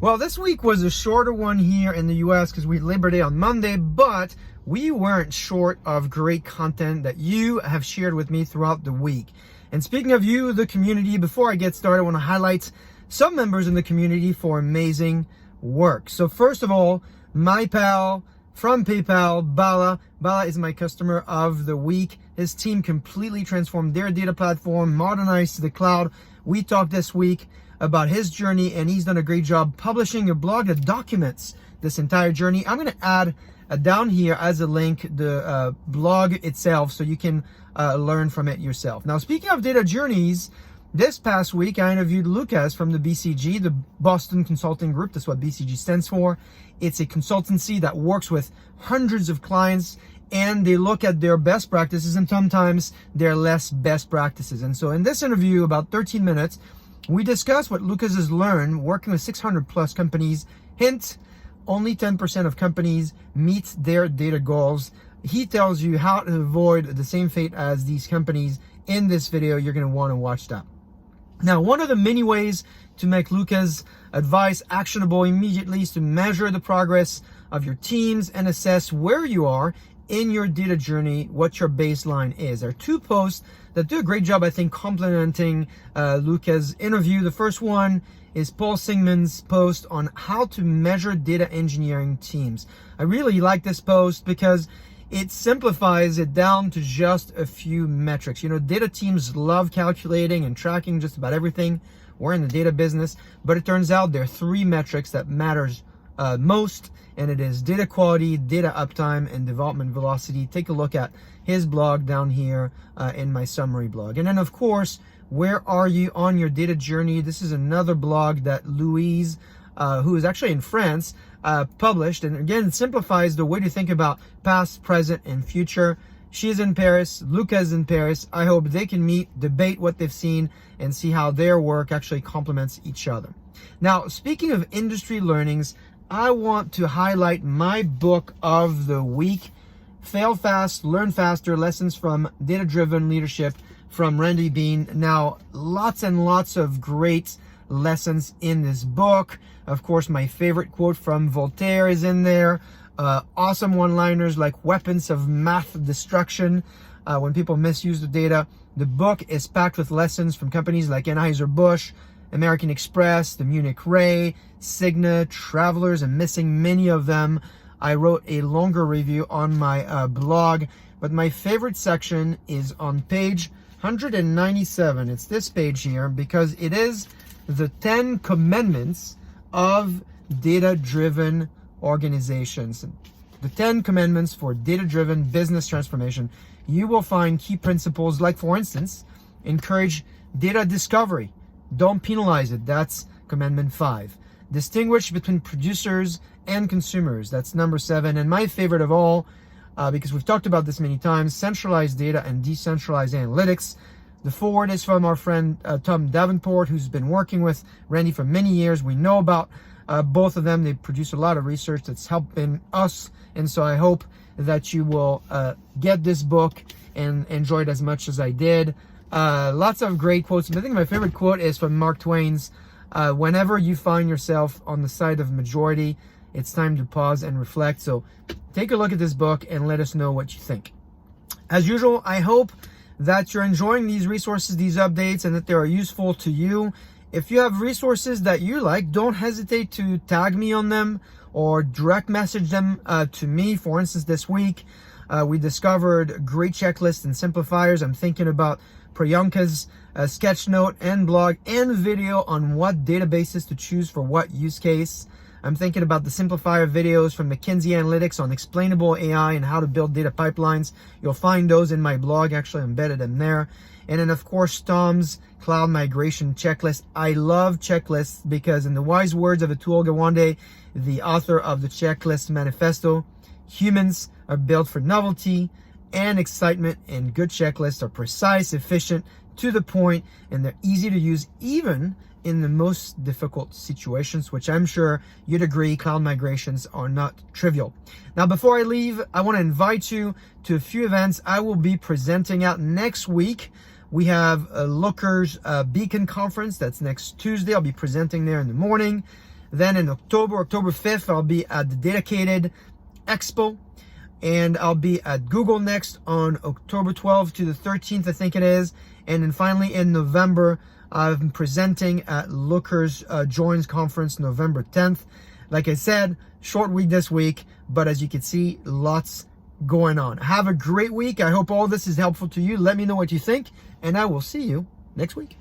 Well, this week was a shorter one here in the US because we had Labor Day on Monday, but we weren't short of great content that you have shared with me throughout the week. And speaking of you, the community, before I get started, I want to highlight some members in the community for amazing work. So first of all, my pal from PayPal, Bala. Bala is my customer of the week. His team completely transformed their data platform, modernized to the cloud. We talked this week about his journey, and he's done a great job publishing a blog that documents this entire journey. I'm going to add down here as a link the blog itself so you can learn from it yourself. Now, speaking of data journeys, this past week I interviewed Lucas from the BCG, the Boston Consulting Group. That's what BCG stands for. It's a consultancy that works with hundreds of clients, and they look at their best practices and sometimes their less best practices. And so in this interview, about 13 minutes, we discuss what Lucas has learned working with 600 plus companies. Hint, only 10% of companies meet their data goals. He tells you how to avoid the same fate as these companies in this video. You're going to want to watch that. Now, one of the many ways to make Lucas' advice actionable immediately is to measure the progress of your teams and assess where you are in your data journey, what your baseline is. There are two posts that do a great job, I think, complementing Lucas' interview. The first one is Paul Singman's post on how to measure data engineering teams. I really like this post because it simplifies it down to just a few metrics. You know, data teams love calculating and tracking just about everything. We're in the data business, but it turns out there are three metrics that matters most, and it is data quality, data uptime, and development velocity. Take a look at his blog down here in my summary blog. And then, of course, where are you on your data journey? This is another blog that Louise, who is actually in France, published. And again, it simplifies the way to think about past, present, and future. She's in Paris, Lucas is in Paris. I hope they can meet, debate what they've seen, and see how their work actually complements each other. Now, speaking of industry learnings, I want to highlight my book of the week, Fail Fast, Learn Faster, Lessons from Data-Driven Leadership from Randy Bean. Now, lots and lots of great lessons in this book. Of course, my favorite quote from Voltaire is in there. Awesome one-liners like weapons of math destruction when people misuse the data. The book is packed with lessons from companies like Anheuser-Busch, American Express, the Munich Re, Cigna, Travelers. I'm missing many of them. I wrote a longer review on my blog, but my favorite section is on page 197. It's this page here because it is the 10 commandments of data-driven organizations. The 10 commandments for data-driven business transformation. You will find key principles like, for instance, encourage data discovery. Don't penalize it. That's commandment 5. Distinguish between producers and consumers. That's number 7. And my favorite of all, because we've talked about this many times, centralized data and decentralized analytics. The forward is from our friend Tom Davenport, who's been working with Randy for many years. We know about both of them. They produce a lot of research that's helping us. And so I hope that you will get this book and enjoy it as much as I did. Lots of great quotes. I think my favorite quote is from Mark Twain's, whenever you find yourself on the side of majority, it's time to pause and reflect. So take a look at this book and let us know what you think. As usual, I hope that you're enjoying these resources, these updates, and that they are useful to you. If you have resources that you like, don't hesitate to tag me on them or direct message them to me. For instance, this week, we discovered great checklists and simplifiers. I'm thinking about Priyanka's sketch note and blog and video on what databases to choose for what use case. I'm thinking about the simplifier videos from McKinsey Analytics on explainable AI and how to build data pipelines. You'll find those in my blog, actually embedded in there. And then, of course, Tom's cloud migration checklist. I love checklists because, in the wise words of Atul Gawande, the author of the Checklist Manifesto, humans are built for novelty and excitement, and good checklists are precise, efficient, to the point, and they're easy to use even in the most difficult situations, which I'm sure you'd agree cloud migrations are not trivial. Now, before I leave, I want to invite you to a few events I will be presenting at next week. We have a Looker's Beacon Conference. That's next Tuesday. I'll be presenting there in the morning. Then in October 5th, I'll be at the Dedicated Expo, and I'll be at Google Next on October 12th to the 13th, I think it is. And then finally in November, I'm presenting at Looker's Joins Conference, November 10th. Like I said, short week this week, but as you can see, lots going on. Have a great week. I hope all this is helpful to you. Let me know what you think, and I will see you next week.